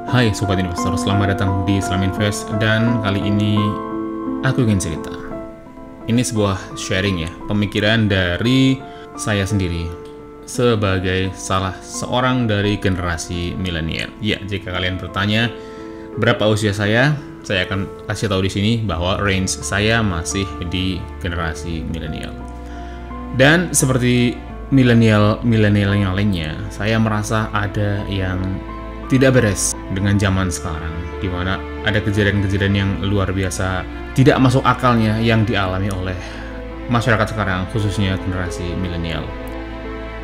Hai Sobat Investor, selamat datang di Islam Invest. Dan kali ini aku ingin cerita. Ini sebuah sharing ya, pemikiran dari saya sendiri sebagai salah seorang dari generasi milenial. Ya, jika kalian bertanya berapa usia saya akan kasih tahu di sini bahwa range saya masih di generasi milenial. Dan seperti milenial yang lainnya, saya merasa ada yang tidak beres dengan zaman sekarang, di mana ada kejadian-kejadian yang luar biasa tidak masuk akalnya yang dialami oleh masyarakat sekarang, khususnya generasi milenial.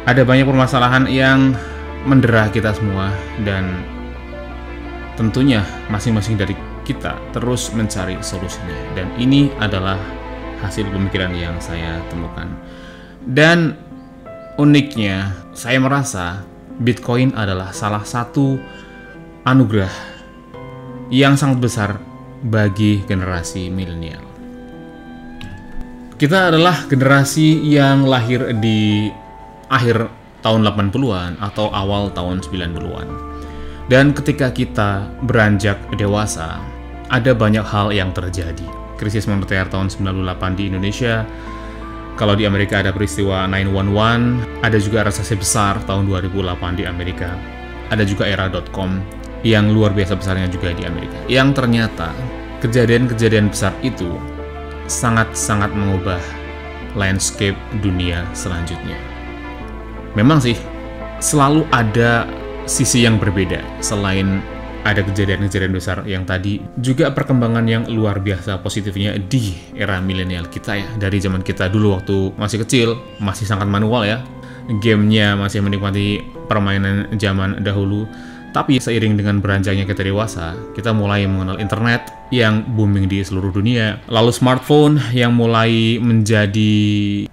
Ada banyak permasalahan yang mendera kita semua, dan tentunya masing-masing dari kita terus mencari solusinya. Dan ini adalah hasil pemikiran yang saya temukan. Dan uniknya, saya merasa Bitcoin adalah salah satu anugerah yang sangat besar bagi generasi milenial. Kita adalah generasi yang lahir di akhir tahun 80-an atau awal tahun 90-an. Dan ketika kita beranjak dewasa, ada banyak hal yang terjadi. Krisis moneter tahun 98 di Indonesia. Kalau di Amerika ada peristiwa 9/11, ada juga resesi besar tahun 2008 di Amerika. Ada juga era .com yang luar biasa besarnya juga di Amerika. Yang ternyata kejadian-kejadian besar itu sangat-sangat mengubah landscape dunia selanjutnya. Memang sih, selalu ada sisi yang berbeda selain ada kejadian-kejadian besar yang tadi, juga perkembangan yang luar biasa positifnya di era milenial kita ya. Dari zaman kita dulu waktu masih kecil, masih sangat manual ya. Gamenya masih menikmati permainan zaman dahulu. Tapi seiring dengan beranjaknya kita dewasa, kita mulai mengenal internet yang booming di seluruh dunia. Lalu smartphone yang mulai menjadi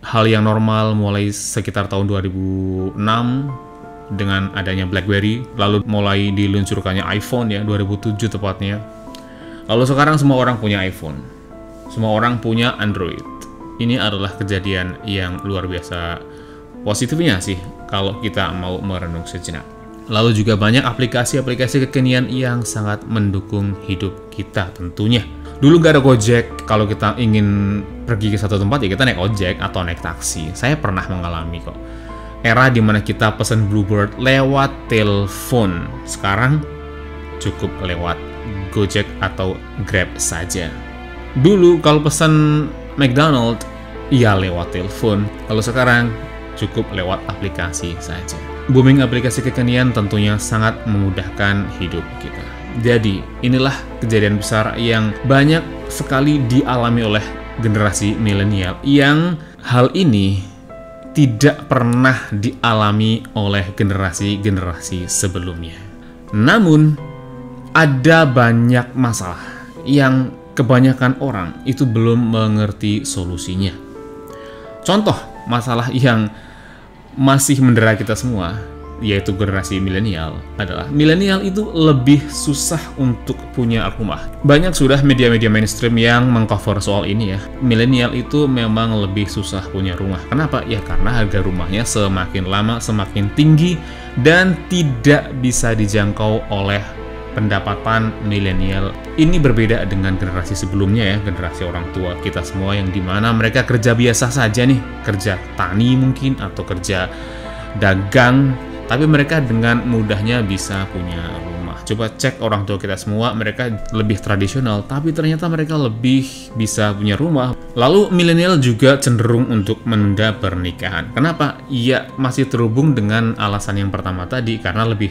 hal yang normal mulai sekitar tahun 2006. Dengan adanya BlackBerry, lalu mulai diluncurkannya iPhone ya, 2007 tepatnya. Lalu sekarang semua orang punya iPhone, semua orang punya Android. Ini adalah kejadian yang luar biasa positifnya sih kalau kita mau merenung sejenak. Lalu juga banyak aplikasi-aplikasi kekinian yang sangat mendukung hidup kita tentunya. Dulu nggak ada Gojek, kalau kita ingin pergi ke satu tempat ya kita naik ojek atau naik taksi. Saya pernah mengalami kok. Era dimana kita pesan Bluebird lewat telepon. Sekarang cukup lewat Gojek atau Grab saja. Dulu kalau pesan McDonald, ya lewat telepon. Kalau sekarang cukup lewat aplikasi saja. Booming aplikasi kekinian tentunya sangat memudahkan hidup kita. Jadi inilah kejadian besar yang banyak sekali dialami oleh generasi milenial, yang hal ini tidak pernah dialami oleh generasi-generasi sebelumnya. Namun, ada banyak masalah yang kebanyakan orang itu belum mengerti solusinya. Contoh masalah yang masih mendera kita semua, yaitu generasi milenial, adalah milenial itu lebih susah untuk punya rumah. Banyak sudah media-media mainstream yang mengcover soal ini ya. Milenial itu memang lebih susah punya rumah. Kenapa? Ya karena harga rumahnya semakin lama semakin tinggi dan tidak bisa dijangkau oleh pendapatan milenial. Ini berbeda dengan generasi sebelumnya ya, generasi orang tua kita semua yang dimana mereka kerja biasa saja nih, kerja tani mungkin atau kerja dagang, tapi mereka dengan mudahnya bisa punya rumah. Coba cek orang tua kita semua, mereka lebih tradisional, tapi ternyata mereka lebih bisa punya rumah. Lalu milenial juga cenderung untuk menunda pernikahan. Kenapa? Ya masih terhubung dengan alasan yang pertama tadi, karena lebih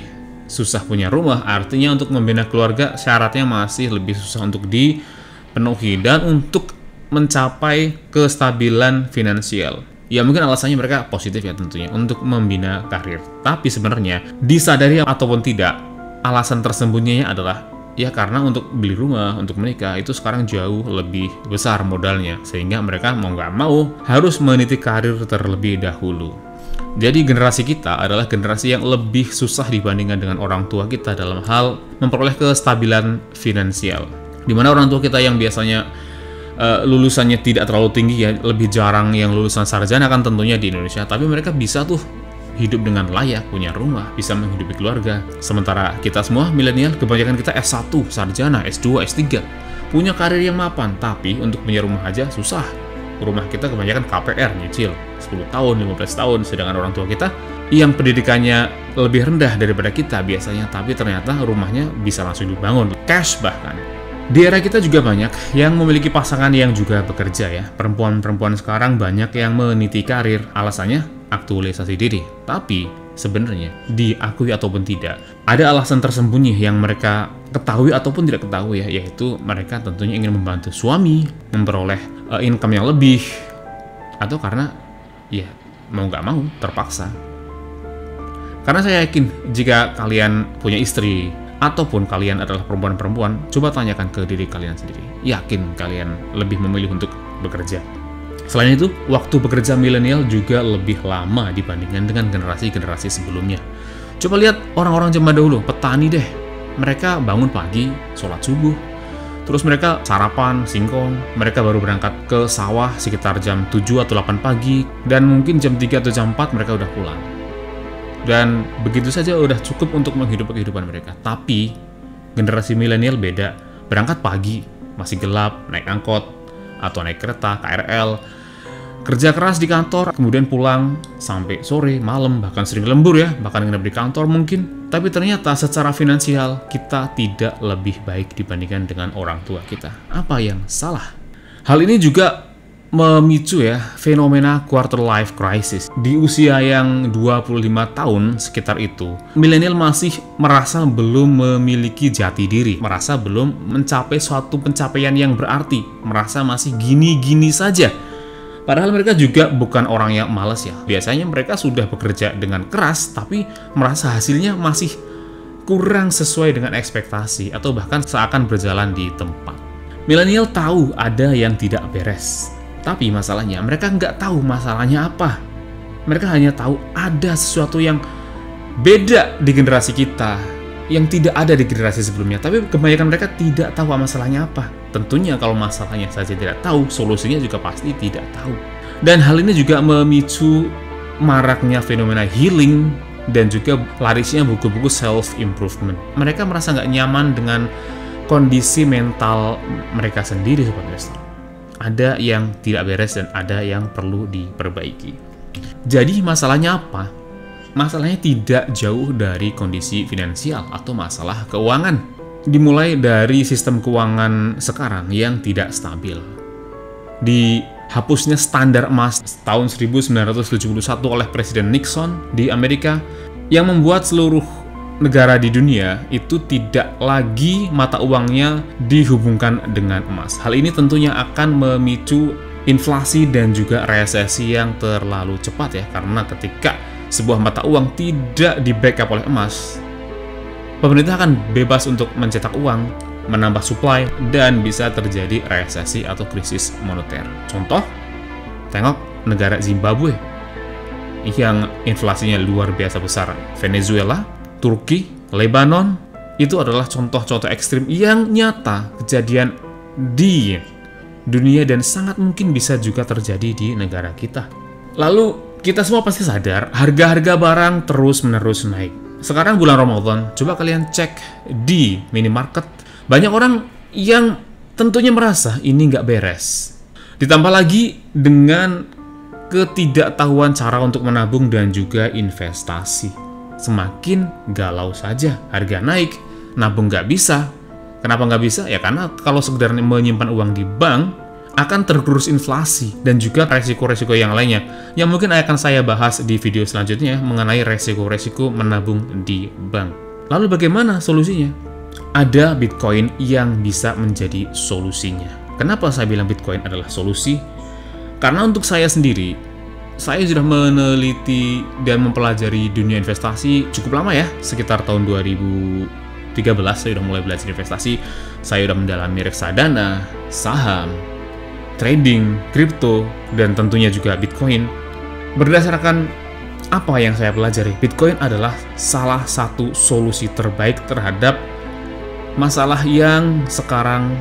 susah punya rumah. Artinya untuk membina keluarga syaratnya masih lebih susah untuk dipenuhi, dan untuk mencapai kestabilan finansial. Ya mungkin alasannya mereka positif ya tentunya untuk membina karir. Tapi sebenarnya disadari ataupun tidak, alasan tersembunyinya adalah ya karena untuk beli rumah, untuk menikah itu sekarang jauh lebih besar modalnya. Sehingga mereka mau nggak mau harus meniti karir terlebih dahulu. Jadi generasi kita adalah generasi yang lebih susah dibandingkan dengan orang tua kita dalam hal memperoleh kestabilan finansial. Dimana orang tua kita yang biasanya lulusannya tidak terlalu tinggi ya, lebih jarang yang lulusan sarjana kan tentunya di Indonesia, tapi mereka bisa tuh hidup dengan layak, punya rumah, bisa menghidupi keluarga. Sementara kita semua milenial, kebanyakan kita S1, sarjana, S2, S3, punya karir yang mapan, tapi untuk punya rumah aja susah. Rumah kita kebanyakan KPR, nyicil 10 tahun, 15 tahun, sedangkan orang tua kita yang pendidikannya lebih rendah daripada kita biasanya, tapi ternyata rumahnya bisa langsung dibangun, cash bahkan. Di era kita juga banyak yang memiliki pasangan yang juga bekerja ya. Perempuan-perempuan sekarang banyak yang meniti karir, alasannya aktualisasi diri. Tapi sebenarnya diakui ataupun tidak, ada alasan tersembunyi yang mereka ketahui ataupun tidak ketahui ya, yaitu mereka tentunya ingin membantu suami memperoleh income yang lebih, atau karena ya mau nggak mau terpaksa. Karena saya yakin jika kalian punya istri ataupun kalian adalah perempuan-perempuan, coba tanyakan ke diri kalian sendiri. Yakin kalian lebih memilih untuk bekerja? Selain itu, waktu bekerja milenial juga lebih lama dibandingkan dengan generasi-generasi sebelumnya. Coba lihat orang-orang zaman dahulu, petani deh. Mereka bangun pagi, sholat subuh, terus mereka sarapan, singkong, mereka baru berangkat ke sawah sekitar jam 7 atau 8 pagi, dan mungkin jam 3 atau jam 4 mereka udah pulang. Dan begitu saja udah cukup untuk menghidupi kehidupan mereka. Tapi generasi milenial beda. Berangkat pagi, masih gelap, naik angkot atau naik kereta, KRL. Kerja keras di kantor, kemudian pulang sampai sore, malam, bahkan sering lembur ya, bahkan nginep di kantor mungkin. Tapi ternyata secara finansial kita tidak lebih baik dibandingkan dengan orang tua kita. Apa yang salah? Hal ini juga memicu ya fenomena quarter life crisis. Di usia yang 25 tahun sekitar itu, milenial masih merasa belum memiliki jati diri, merasa belum mencapai suatu pencapaian yang berarti, merasa masih gini-gini saja. Padahal mereka juga bukan orang yang malas ya. Biasanya mereka sudah bekerja dengan keras, tapi merasa hasilnya masih kurang sesuai dengan ekspektasi, atau bahkan seakan berjalan di tempat. Milenial tahu ada yang tidak beres. Tapi masalahnya, mereka nggak tahu masalahnya apa. Mereka hanya tahu ada sesuatu yang beda di generasi kita, yang tidak ada di generasi sebelumnya. Tapi kebanyakan mereka tidak tahu masalahnya apa. Tentunya kalau masalahnya saja tidak tahu, solusinya juga pasti tidak tahu. Dan hal ini juga memicu maraknya fenomena healing dan juga larisnya buku-buku self-improvement. Mereka merasa nggak nyaman dengan kondisi mental mereka sendiri, Sobat Investor. Ada yang tidak beres dan ada yang perlu diperbaiki. Jadi masalahnya apa? Masalahnya tidak jauh dari kondisi finansial atau masalah keuangan. Dimulai dari sistem keuangan sekarang yang tidak stabil. Dihapusnya standar emas tahun 1971 oleh Presiden Nixon di Amerika yang membuat seluruh negara di dunia itu tidak lagi mata uangnya dihubungkan dengan emas. Hal ini tentunya akan memicu inflasi dan juga resesi yang terlalu cepat ya, karena ketika sebuah mata uang tidak di-backup oleh emas, pemerintah akan bebas untuk mencetak uang, menambah supply, dan bisa terjadi resesi atau krisis moneter. Contoh, tengok negara Zimbabwe yang inflasinya luar biasa besar, Venezuela, Turki, Lebanon, itu adalah contoh-contoh ekstrim yang nyata kejadian di dunia dan sangat mungkin bisa juga terjadi di negara kita. Lalu kita semua pasti sadar harga-harga barang terus-menerus naik. Sekarang bulan Ramadan, coba kalian cek di minimarket, banyak orang yang tentunya merasa ini nggak beres. Ditambah lagi dengan ketidaktahuan cara untuk menabung dan juga investasi. Semakin galau saja, harga naik, nabung nggak bisa. Kenapa nggak bisa? Ya karena kalau sekedar menyimpan uang di bank, akan tergerus inflasi dan juga resiko-resiko yang lainnya, yang mungkin akan saya bahas di video selanjutnya mengenai resiko-resiko menabung di bank. Lalu bagaimana solusinya? Ada Bitcoin yang bisa menjadi solusinya. Kenapa saya bilang Bitcoin adalah solusi? Karena untuk saya sendiri, saya sudah meneliti dan mempelajari dunia investasi cukup lama ya, sekitar tahun 2013 saya sudah mulai belajar investasi. Saya sudah mendalami reksadana, saham, trading, kripto, dan tentunya juga Bitcoin. Berdasarkan apa yang saya pelajari, Bitcoin adalah salah satu solusi terbaik terhadap masalah yang sekarang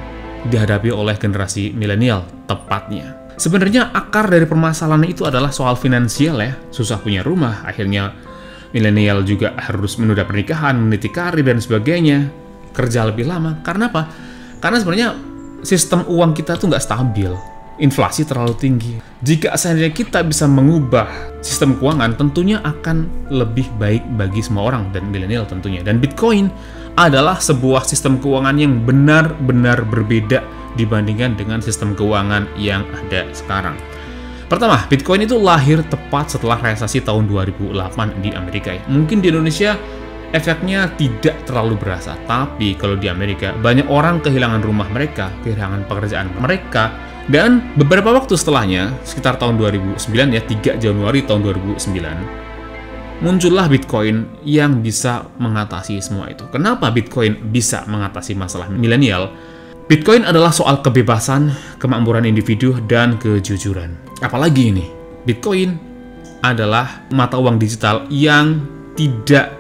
dihadapi oleh generasi milenial, tepatnya. Sebenarnya akar dari permasalahan itu adalah soal finansial ya, susah punya rumah, akhirnya Milenial juga harus menunda pernikahan, meniti karir dan sebagainya, kerja lebih lama. Karena apa? Karena sebenarnya sistem uang kita tuh nggak stabil, inflasi terlalu tinggi. Jika seandainya kita bisa mengubah sistem keuangan, tentunya akan lebih baik bagi semua orang dan milenial tentunya. Dan Bitcoin adalah sebuah sistem keuangan yang benar-benar berbeda dibandingkan dengan sistem keuangan yang ada sekarang. Pertama, Bitcoin itu lahir tepat setelah resesi tahun 2008 di Amerika. Mungkin di Indonesia efeknya tidak terlalu berasa, tapi kalau di Amerika banyak orang kehilangan rumah mereka, kehilangan pekerjaan mereka, dan beberapa waktu setelahnya, sekitar tahun 2009 ya, 3 Januari tahun 2009, muncullah Bitcoin yang bisa mengatasi semua itu. Kenapa Bitcoin bisa mengatasi masalah milenial? Bitcoin adalah soal kebebasan, kemakmuran individu, dan kejujuran. Apalagi ini, Bitcoin adalah mata uang digital yang tidak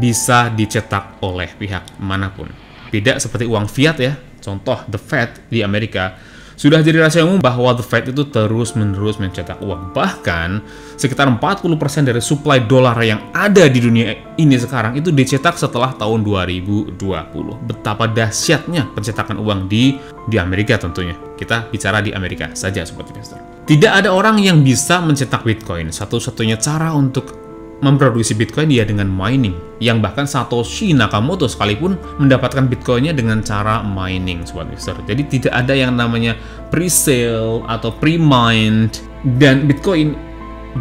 bisa dicetak oleh pihak manapun. Beda seperti uang fiat ya, contoh The Fed di Amerika. Sudah jadi rahasia umum bahwa The Fed itu terus-menerus mencetak uang. Bahkan, sekitar 40% dari suplai dolar yang ada di dunia ini sekarang itu dicetak setelah tahun 2020. Betapa dahsyatnya pencetakan uang di Amerika tentunya. Kita bicara di Amerika saja, Sobat Investor. Tidak ada orang yang bisa mencetak Bitcoin. Satu-satunya cara untuk memproduksi Bitcoin ya dengan mining, yang bahkan Satoshi Nakamoto sekalipun mendapatkan Bitcoinnya dengan cara mining, Sobat Investor. Jadi tidak ada yang namanya pre-sale atau pre-mined, dan Bitcoin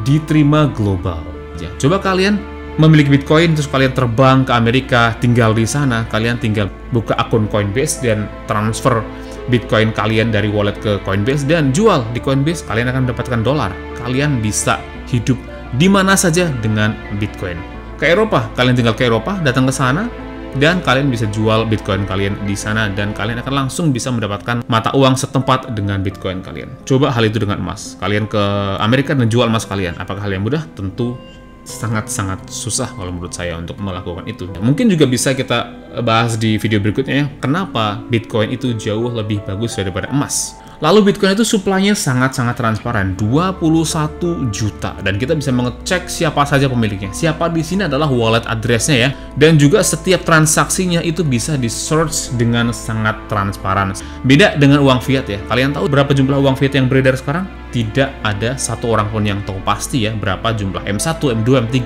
diterima global. Ya, coba kalian memiliki Bitcoin terus kalian terbang ke Amerika, tinggal di sana, kalian tinggal buka akun Coinbase dan transfer Bitcoin kalian dari wallet ke Coinbase dan jual di Coinbase, kalian akan mendapatkan dolar. Kalian bisa hidup di mana saja dengan Bitcoin. Ke Eropa, kalian tinggal ke Eropa, datang ke sana, dan kalian bisa jual Bitcoin kalian di sana, dan kalian akan langsung bisa mendapatkan mata uang setempat dengan Bitcoin kalian. Coba hal itu dengan emas. Kalian ke Amerika dan jual emas kalian. Apakah hal yang mudah? Tentu sangat-sangat susah kalau menurut saya untuk melakukan itu. Mungkin juga bisa kita bahas di video berikutnya ya, kenapa Bitcoin itu jauh lebih bagus daripada emas. Lalu Bitcoin itu suplainya sangat-sangat transparan, 21 juta, dan kita bisa mengecek siapa saja pemiliknya. Siapa di sini adalah wallet address-nya ya, dan juga setiap transaksinya itu bisa di-search dengan sangat transparan. Beda dengan uang fiat ya. Kalian tahu berapa jumlah uang fiat yang beredar sekarang? Tidak ada satu orang pun yang tahu pasti ya berapa jumlah M1, M2, M3,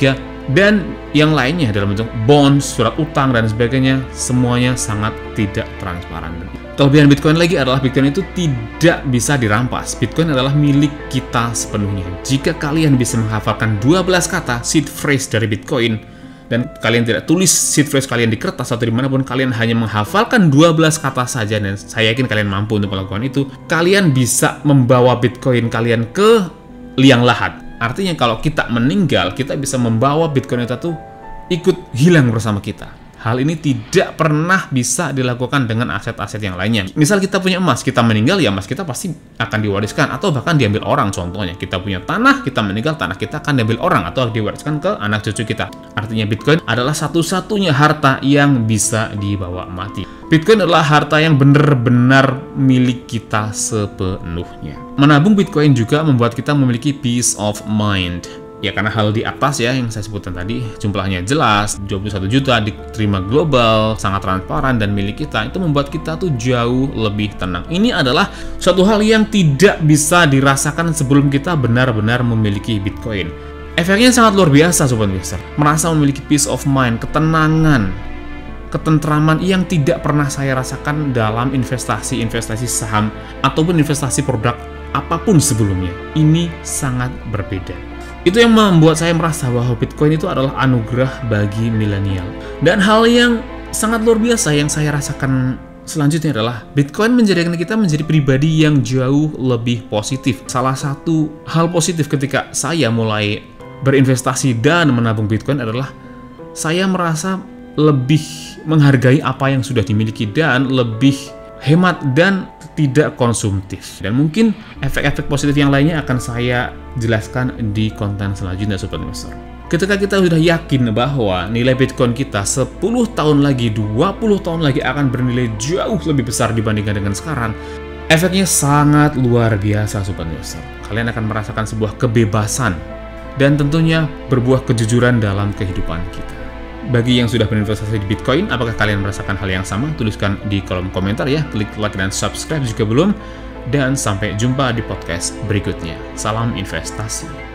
dan yang lainnya dalam bentuk bonds, surat utang, dan sebagainya. Semuanya sangat tidak transparan. Kelebihan Bitcoin lagi adalah Bitcoin itu tidak bisa dirampas. Bitcoin adalah milik kita sepenuhnya. Jika kalian bisa menghafalkan 12 kata seed phrase dari Bitcoin, dan kalian tidak tulis seed phrase kalian di kertas atau dimanapun, kalian hanya menghafalkan 12 kata saja, dan saya yakin kalian mampu untuk melakukan itu, kalian bisa membawa Bitcoin kalian ke liang lahat. Artinya kalau kita meninggal, kita bisa membawa Bitcoin itu tuh ikut hilang bersama kita. Hal ini tidak pernah bisa dilakukan dengan aset-aset yang lainnya. Misal kita punya emas, kita meninggal, ya emas kita pasti akan diwariskan atau bahkan diambil orang. Contohnya, kita punya tanah, kita meninggal, tanah kita akan diambil orang atau diwariskan ke anak cucu kita. Artinya Bitcoin adalah satu-satunya harta yang bisa dibawa mati. Bitcoin adalah harta yang benar-benar milik kita sepenuhnya. Menabung Bitcoin juga membuat kita memiliki peace of mind. Ya karena hal di atas ya yang saya sebutkan tadi, jumlahnya jelas, 21 juta diterima global, sangat transparan dan milik kita, itu membuat kita tuh jauh lebih tenang. Ini adalah suatu hal yang tidak bisa dirasakan sebelum kita benar-benar memiliki Bitcoin. Efeknya sangat luar biasa Sobat Investor. Merasa memiliki peace of mind, ketenangan, ketentraman yang tidak pernah saya rasakan dalam investasi saham ataupun investasi produk apapun sebelumnya. Ini sangat berbeda. Itu yang membuat saya merasa bahwa Bitcoin itu adalah anugerah bagi milenial. Dan hal yang sangat luar biasa yang saya rasakan selanjutnya adalah Bitcoin menjadikan kita menjadi pribadi yang jauh lebih positif. Salah satu hal positif ketika saya mulai berinvestasi dan menabung Bitcoin adalah saya merasa lebih menghargai apa yang sudah dimiliki dan lebih hemat dan tidak konsumtif. Dan mungkin efek-efek positif yang lainnya akan saya jelaskan di konten selanjutnya Sobat Investor. Ketika kita sudah yakin bahwa nilai Bitcoin kita 10 tahun lagi, 20 tahun lagi akan bernilai jauh lebih besar dibandingkan dengan sekarang, efeknya sangat luar biasa Sobat Investor. Kalian akan merasakan sebuah kebebasan dan tentunya berbuah kejujuran dalam kehidupan kita. Bagi yang sudah berinvestasi di Bitcoin, apakah kalian merasakan hal yang sama? Tuliskan di kolom komentar ya, klik like dan subscribe jika belum, dan sampai jumpa di podcast berikutnya. Salam investasi.